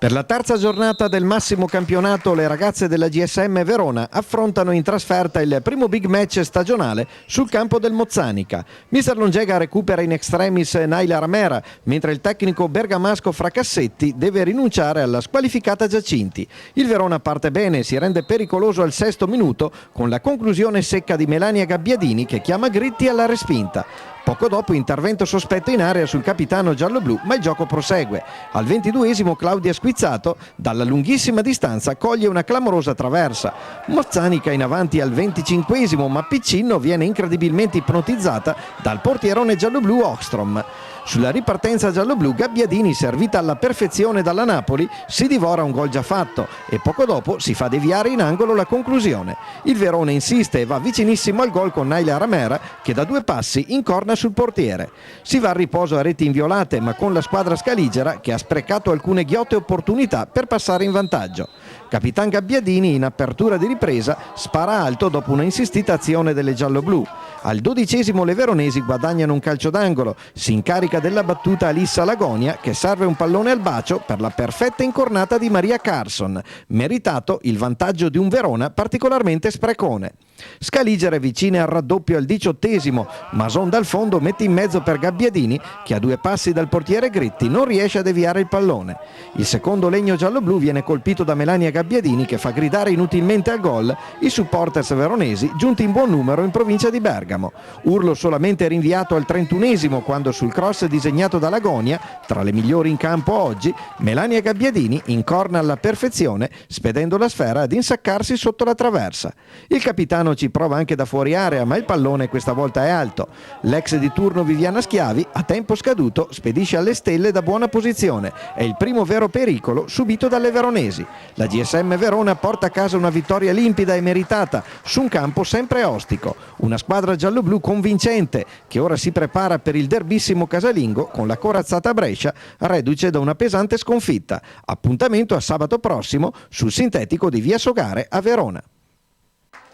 Per la terza giornata del massimo campionato le ragazze della GSM Verona affrontano in trasferta il primo big match stagionale sul campo del Mozzanica. Mister Longega recupera in extremis Naila Ramera, mentre il tecnico bergamasco Fracassetti deve rinunciare alla squalificata Giacinti. Il Verona parte bene, si rende pericoloso al 6° minuto con la conclusione secca di Melania Gabbiadini che chiama Gritti alla respinta. Poco dopo intervento sospetto in area sul capitano gialloblu, ma il gioco prosegue. Al 22° Claudia Squizzato dalla lunghissima distanza coglie una clamorosa traversa. Mozzanica in avanti al 25°, ma Piccinno viene incredibilmente ipnotizzata dal portierone gialloblu Ockstrom. Sulla ripartenza gialloblu Gabbiadini, servita alla perfezione dalla Napoli, si divora un gol già fatto e poco dopo si fa deviare in angolo la conclusione. Il Verona insiste e va vicinissimo al gol con Naila Ramera che da 2 passi incorna sul portiere. Si va al riposo a reti inviolate, ma con la squadra scaligera che ha sprecato alcune ghiotte opportunità per passare in vantaggio. Capitan Gabbiadini in apertura di ripresa spara alto dopo una insistita azione delle gialloblu. Al 12° le veronesi guadagnano un calcio d'angolo, si incarica della battuta Alissa Lagonia che serve un pallone al bacio per la perfetta incornata di Maria Carson, meritato il vantaggio di un Verona particolarmente sprecone. Scaligere vicine al raddoppio al 18°, Mason dal fondo mette in mezzo per Gabbiadini che a 2 passi dal portiere Gritti non riesce a deviare il pallone. Il secondo legno gialloblu viene colpito da Melania Gabbiadini che fa gridare inutilmente al gol i supporters veronesi giunti in buon numero in provincia di Bergamo. Urlo solamente rinviato al 31° quando sul cross disegnato da Lagonia, tra le migliori in campo oggi, Melania Gabbiadini incorna alla perfezione spedendo la sfera ad insaccarsi sotto la traversa. Il capitano ci prova anche da fuori area, ma il pallone questa volta è alto. L'ex di turno Viviana Schiavi, a tempo scaduto, spedisce alle stelle da buona posizione. È il primo vero pericolo subito dalle veronesi. La GSM Verona porta a casa una vittoria limpida e meritata su un campo sempre ostico. Una squadra gialloblu convincente che ora si prepara per il derbissimo casalingo con la corazzata Brescia, reduce da una pesante sconfitta. Appuntamento a sabato prossimo sul sintetico di Via Sogare a Verona.